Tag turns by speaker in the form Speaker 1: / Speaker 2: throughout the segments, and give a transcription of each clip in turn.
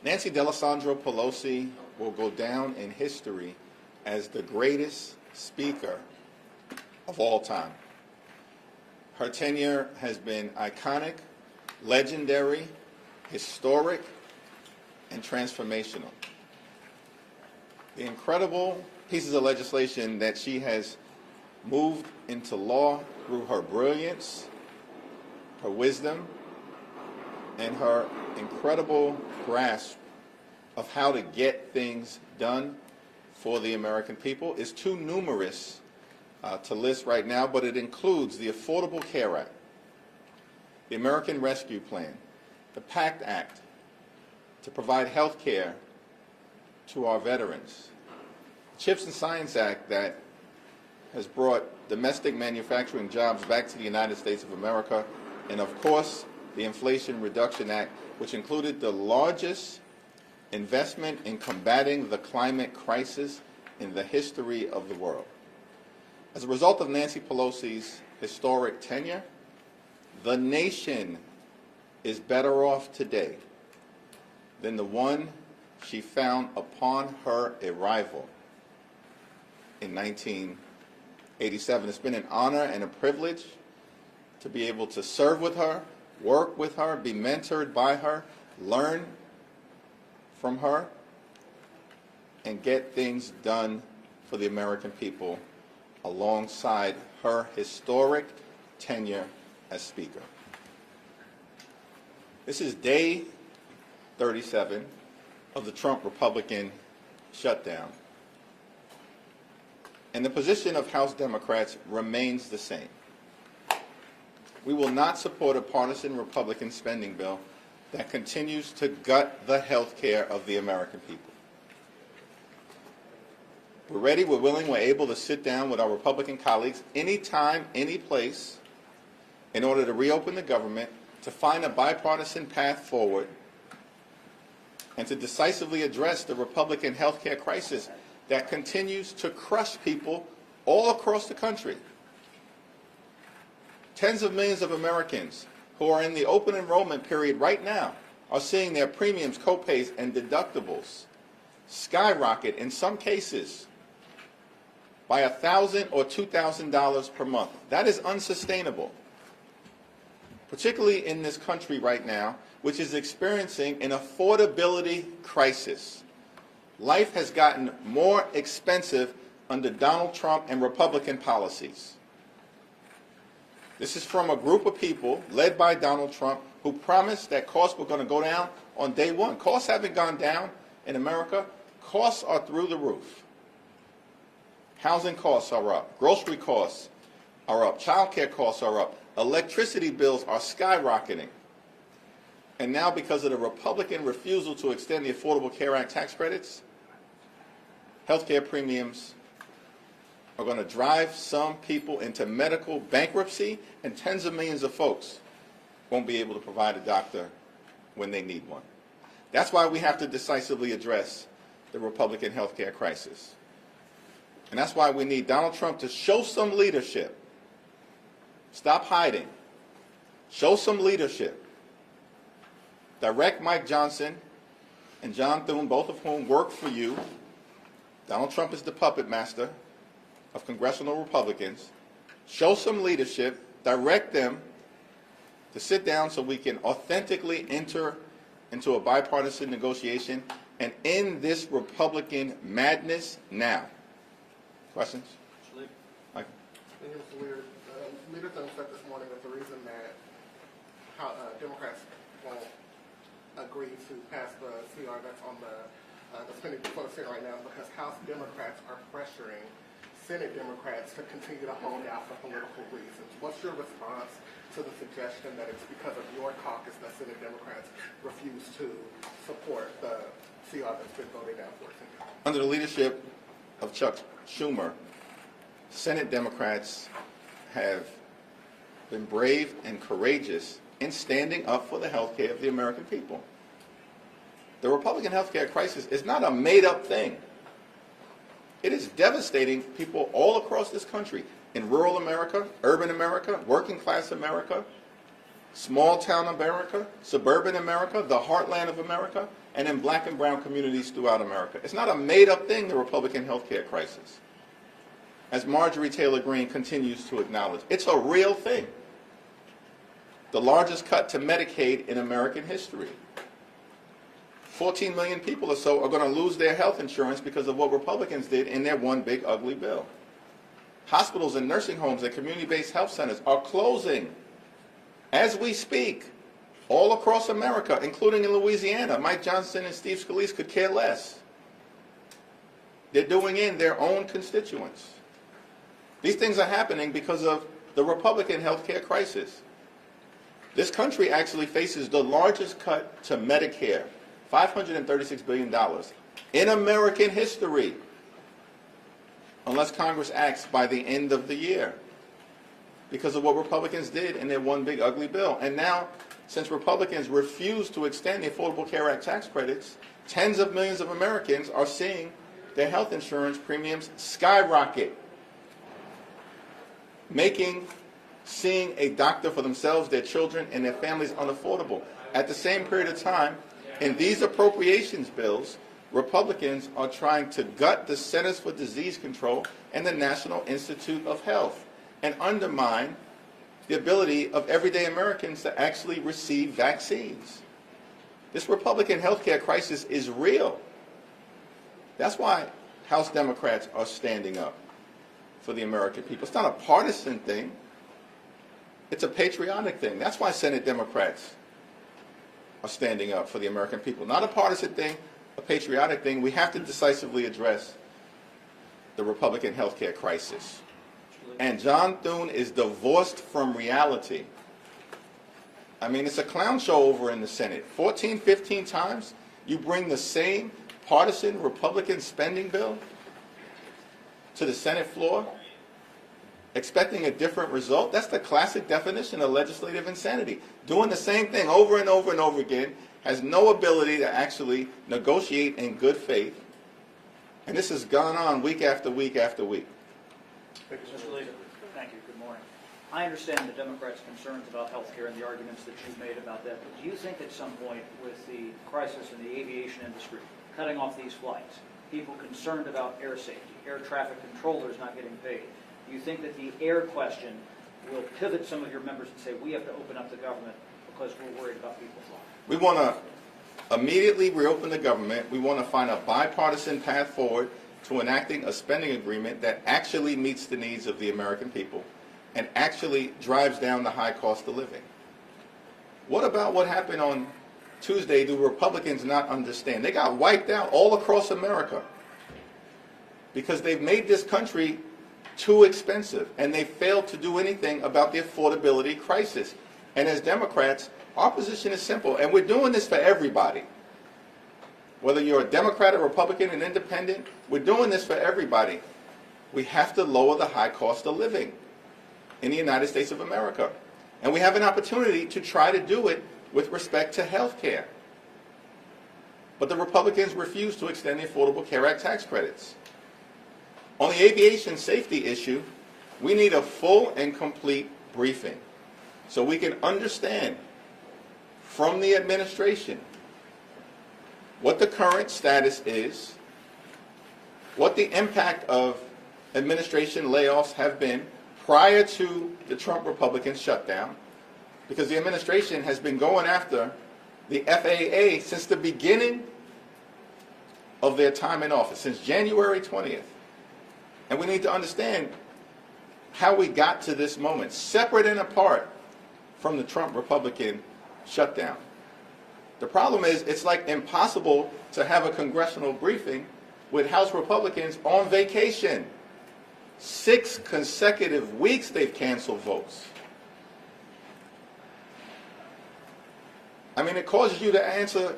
Speaker 1: Nancy Pelosi will go down in history as the greatest speaker of all time. Her tenure has been iconic, legendary, historic, and transformational. The incredible pieces of legislation that she has moved into law through her brilliance, her wisdom, and her incredible grasp of how to get things done for the American people is too numerous to list right now, but it includes the Affordable Care Act, the American Rescue Plan, the PACT Act to provide health care to our veterans, the CHIPS and Science Act that has brought domestic manufacturing jobs back to the United States of America, and of course, the Inflation Reduction Act, which included the largest investment in combating the climate crisis in the history of the world. As a result of Nancy Pelosi's historic tenure, the nation is better off today than the one she found upon her arrival in 1987. It's been an honor and a privilege to be able to serve with her, work with her, be mentored by her, learn from her, and get things done for the American people alongside her historic tenure as Speaker. This is day 37 of the Trump Republican shutdown. And the position of House Democrats remains the same. We will not support a partisan Republican spending bill that continues to gut the health care of the American people. We're ready, we're willing, we're able to sit down with our Republican colleagues anytime, any place, in order to reopen the government, to find a bipartisan path forward, and to decisively address the Republican health care crisis that continues to crush people all across the country. Tens of millions of Americans who are in the open enrollment period right now are seeing their premiums, copays, and deductibles skyrocket, in some cases, by $1,000 or $2,000 per month. That is unsustainable, particularly in this country right now, which is experiencing an affordability crisis. Life has gotten more expensive under Donald Trump and Republican policies. This is from a group of people led by Donald Trump who promised that costs were going to go down on day one. Costs haven't gone down in America. Costs are through the roof. Housing costs are up. Grocery costs are up. Child care costs are up. Electricity bills are skyrocketing. And now, because of the Republican refusal to extend the Affordable Care Act tax credits, health care premiums are going to drive some people into medical bankruptcy, and tens of millions of folks won't be able to provide a doctor when they need one. That's why we have to decisively address the Republican health care crisis. And that's why we need Donald Trump to show some leadership. Stop hiding. Show some leadership. Direct Mike Johnson and John Thune, both of whom work for you. Donald Trump is the puppet master of congressional Republicans. Show some leadership. Direct them to sit down so we can authentically enter into a bipartisan negotiation and end this Republican madness now. Questions? Michael?
Speaker 2: Mr. Leader, Leader Sen said this morning that the reason that Democrats won't agree to pass the CR that's on the spending before the Senate right now is because House Democrats are pressuring Senate Democrats to continue to hold out for political reasons. What's your response to the suggestion that it's because of your caucus that Senate Democrats refuse to support the CR that's been voted down for?
Speaker 1: Under the leadership of Chuck Schumer, Senate Democrats have been brave and courageous in standing up for the health care of the American people. The Republican health care crisis is not a made-up thing. It is devastating people all across this country, in rural America, urban America, working class America, small town America, suburban America, the heartland of America. and in black and brown communities throughout America. It's not a made-up thing, the Republican health care crisis. As Marjorie Taylor Greene continues to acknowledge, it's a real thing. The largest cut to Medicaid in American history. 14 million people or so are going to lose their health insurance because of what Republicans did in their one big ugly bill. Hospitals and nursing homes and community-based health centers are closing as we speak all across America, including in Louisiana. Mike Johnson and Steve Scalise could care less. They're doing in their own constituents. These things are happening because of the Republican health care crisis. This country actually faces the largest cut to Medicare, $536 billion, in American history, unless Congress acts by the end of the year, because of what Republicans did in their one big ugly bill. And now, since Republicans refuse to extend the Affordable Care Act tax credits, tens of millions of Americans are seeing their health insurance premiums skyrocket, making seeing a doctor for themselves, their children, and their families unaffordable. At the same period of time, in these appropriations bills, Republicans are trying to gut the Centers for Disease Control and the National Institute of Health and undermine the ability of everyday Americans to actually receive vaccines. This Republican health care crisis is real. That's why House Democrats are standing up for the American people. It's not a partisan thing. It's a patriotic thing. That's why Senate Democrats are standing up for the American people. Not a partisan thing, a patriotic thing. We have to decisively address the Republican health care crisis. And John Thune is divorced from reality. I mean, it's a clown show over in the Senate. 14, 15 times you bring the same partisan Republican spending bill to the Senate floor, expecting a different result. That's the classic definition of legislative insanity. Doing the same thing over and over and over again, has no ability to actually negotiate in good faith. And this has gone on week after week after week.
Speaker 3: Mr. Leader, thank you. Good morning. I understand the Democrats' concerns about health care and the arguments that you've made about that, but do you think at some point with the crisis in the aviation industry, cutting off these flights, people concerned about air safety, air traffic controllers not getting paid, do you think that the air question will pivot some of your members and say, we have to open up the government because we're worried about people flying?
Speaker 1: We want to immediately reopen the government. We want to find a bipartisan path forward to enacting a spending agreement that actually meets the needs of the American people and actually drives down the high cost of living. What about what happened on Tuesday? Do Republicans not understand? They got wiped out all across America because they've made this country too expensive, and they failed to do anything about the affordability crisis. And as Democrats, our position is simple, and we're doing this for everybody. Whether you're a Democrat, a Republican, an independent, we're doing this for everybody. We have to lower the high cost of living in the United States of America. And we have an opportunity to try to do it with respect to health care. But the Republicans refuse to extend the Affordable Care Act tax credits. On the aviation safety issue, we need a full and complete briefing so we can understand from the administration what the current status is, what the impact of administration layoffs have been prior to the Trump Republican shutdown, because the administration has been going after the FAA since the beginning of their time in office, since January 20th. And we need to understand how we got to this moment, separate and apart from the Trump Republican shutdown. The problem is it's like impossible to have a congressional briefing with House Republicans on vacation. 6 consecutive weeks they've canceled votes. I mean, it causes you to answer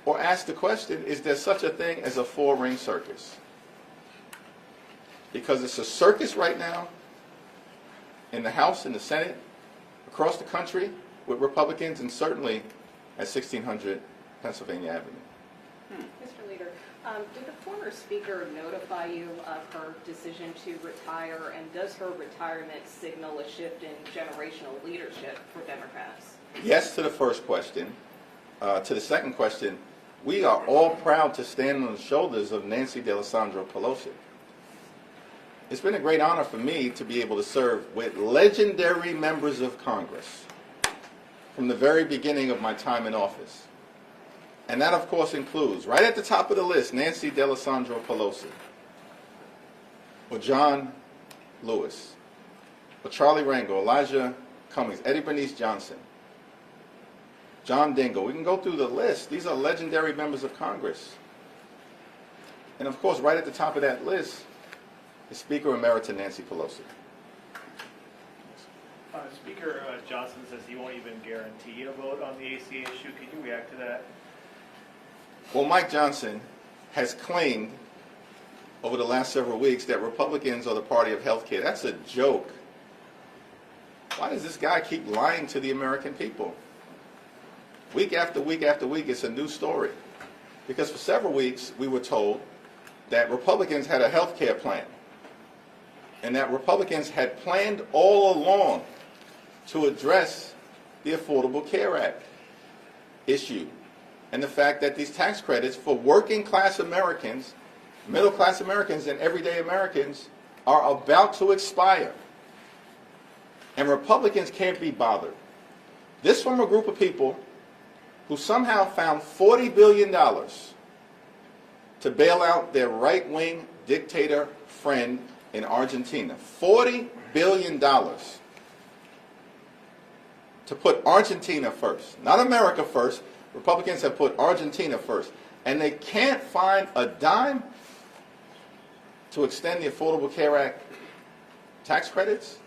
Speaker 1: or ask the question, is there such a thing as a 4-ring circus? Because it's a circus right now in the House, in the Senate, across the country with Republicans, and certainly at 1600 Pennsylvania Avenue.
Speaker 4: Mr. Leader, did the former Speaker notify you of her decision to retire, and does her retirement signal a shift in generational leadership for Democrats?
Speaker 1: Yes to the first question. to the second question, we are all proud to stand on the shoulders of Nancy Pelosi. It's been a great honor for me to be able to serve with legendary members of Congress from the very beginning of my time in office. And that, of course, includes, right at the top of the list, Nancy Pelosi, or John Lewis, or Charlie Rangel, Elijah Cummings, Eddie Bernice Johnson, John Dingell. We can go through the list. These are legendary members of Congress. And, of course, right at the top of that list is Speaker Emerita Nancy Pelosi.
Speaker 5: Speaker Johnson says he won't even guarantee a vote on the ACA issue. Can you react to that?
Speaker 1: Well, Mike Johnson has claimed over the last several weeks that Republicans are the party of health care. That's a joke. Why does this guy keep lying to the American people? Week after week after week, it's a new story. Because for several weeks, we were told that Republicans had a health care plan, and that Republicans had planned all along to address the Affordable Care Act issue, and the fact that these tax credits for working class Americans, middle class Americans, and everyday Americans are about to expire. And Republicans can't be bothered. This from a group of people who somehow found $40 billion to bail out their right-wing dictator friend in Argentina. $40 billion to put Argentina first. Not America first. Republicans have put Argentina first. And they can't find a dime to extend the Affordable Care Act tax credits.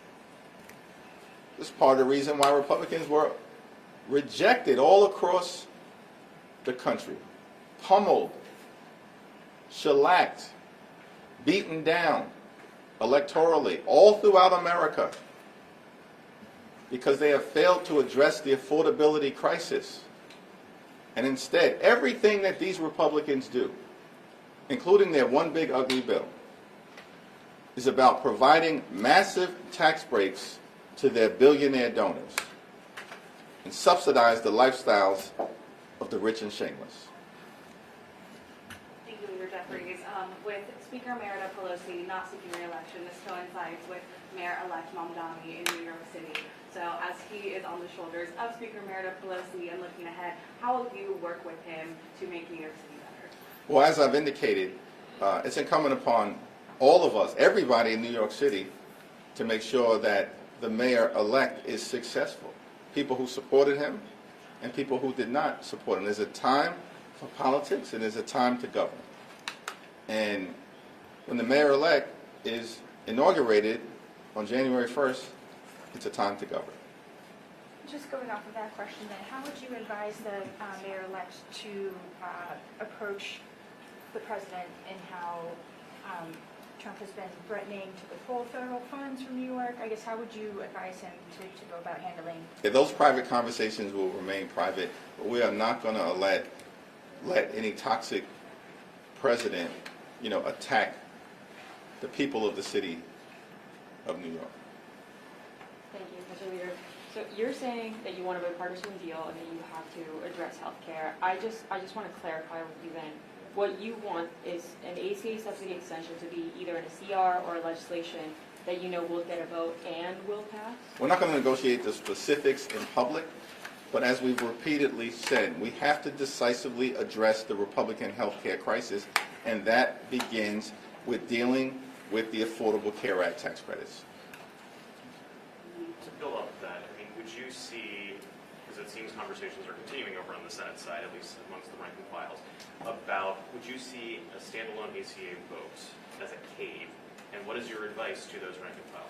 Speaker 1: This is part of the reason why Republicans were rejected all across the country. Pummeled, shellacked, beaten down electorally all throughout America because they have failed to address the affordability crisis. And instead, everything that these Republicans do, including their one big ugly bill, is about providing massive tax breaks to their billionaire donors and subsidize the lifestyles of the rich and shameless.
Speaker 6: Thank you, Leader Jeffries. With Speaker Emerita Pelosi not seeking re-election, this coincides with Mayor-elect Mamdani in New York City. So as he is on the shoulders of Speaker Emerita Pelosi and looking ahead, how will you work with him to make New York City better?
Speaker 1: Well, as I've indicated, it's incumbent upon all of us, everybody in New York City, to make sure that the mayor-elect is successful. People who supported him and people who did not support him. There's a time for politics and there's a time to govern. And when the mayor-elect is inaugurated on January 1st, it's a time to govern.
Speaker 7: Just going off of that question then, how would you advise the mayor-elect to approach the president in how Trump has been threatening to withhold federal funds from New York? I guess how would you advise him to go about handling?
Speaker 1: Yeah, those private conversations will remain private, but we are not going to let any toxic president, attack the people of the city of New York.
Speaker 8: Thank you, Mr. Leader. So you're saying that you want a bipartisan deal and that you have to address health care. I just want to clarify with you then. What you want is an ACA subsidy extension to be either in a CR or a legislation that will get a vote and will pass?
Speaker 1: We're not going to negotiate the specifics in public, but as we've repeatedly said, we have to decisively address the Republican health care crisis, and that begins with dealing with the Affordable Care Act tax credits.
Speaker 9: To build off of that, would you see, because it seems conversations are continuing over on the Senate side, at least amongst the rank and files, about would you see a standalone ACA vote as a cave, and what is your advice to those rank and file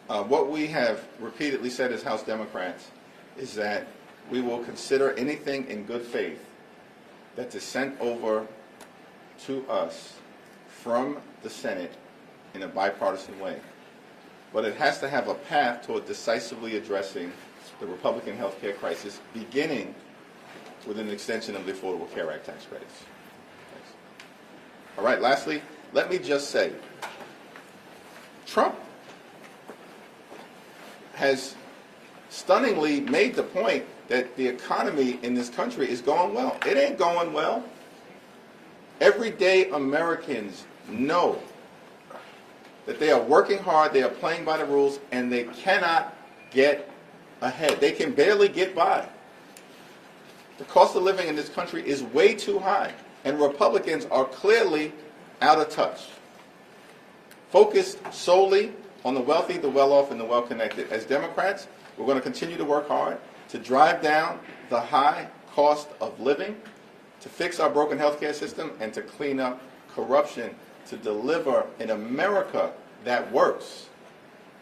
Speaker 9: members?
Speaker 1: What we have repeatedly said as House Democrats is that we will consider anything in good faith that is sent over to us from the Senate in a bipartisan way. But it has to have a path toward decisively addressing the Republican health care crisis, beginning with an extension of the Affordable Care Act tax credits. Thanks. All right, lastly, let me just say, Trump has stunningly made the point that the economy in this country is going well. It ain't going well. Everyday Americans know that they are working hard, they are playing by the rules, and they cannot get ahead. They can barely get by. The cost of living in this country is way too high, and Republicans are clearly out of touch, focused solely on the wealthy, the well-off, and the well-connected. As Democrats, we're going to continue to work hard to drive down the high cost of living, to fix our broken healthcare system, and to clean up corruption, to deliver an America that works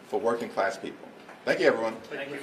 Speaker 1: for working class people. Thank you, everyone.
Speaker 5: Thank you.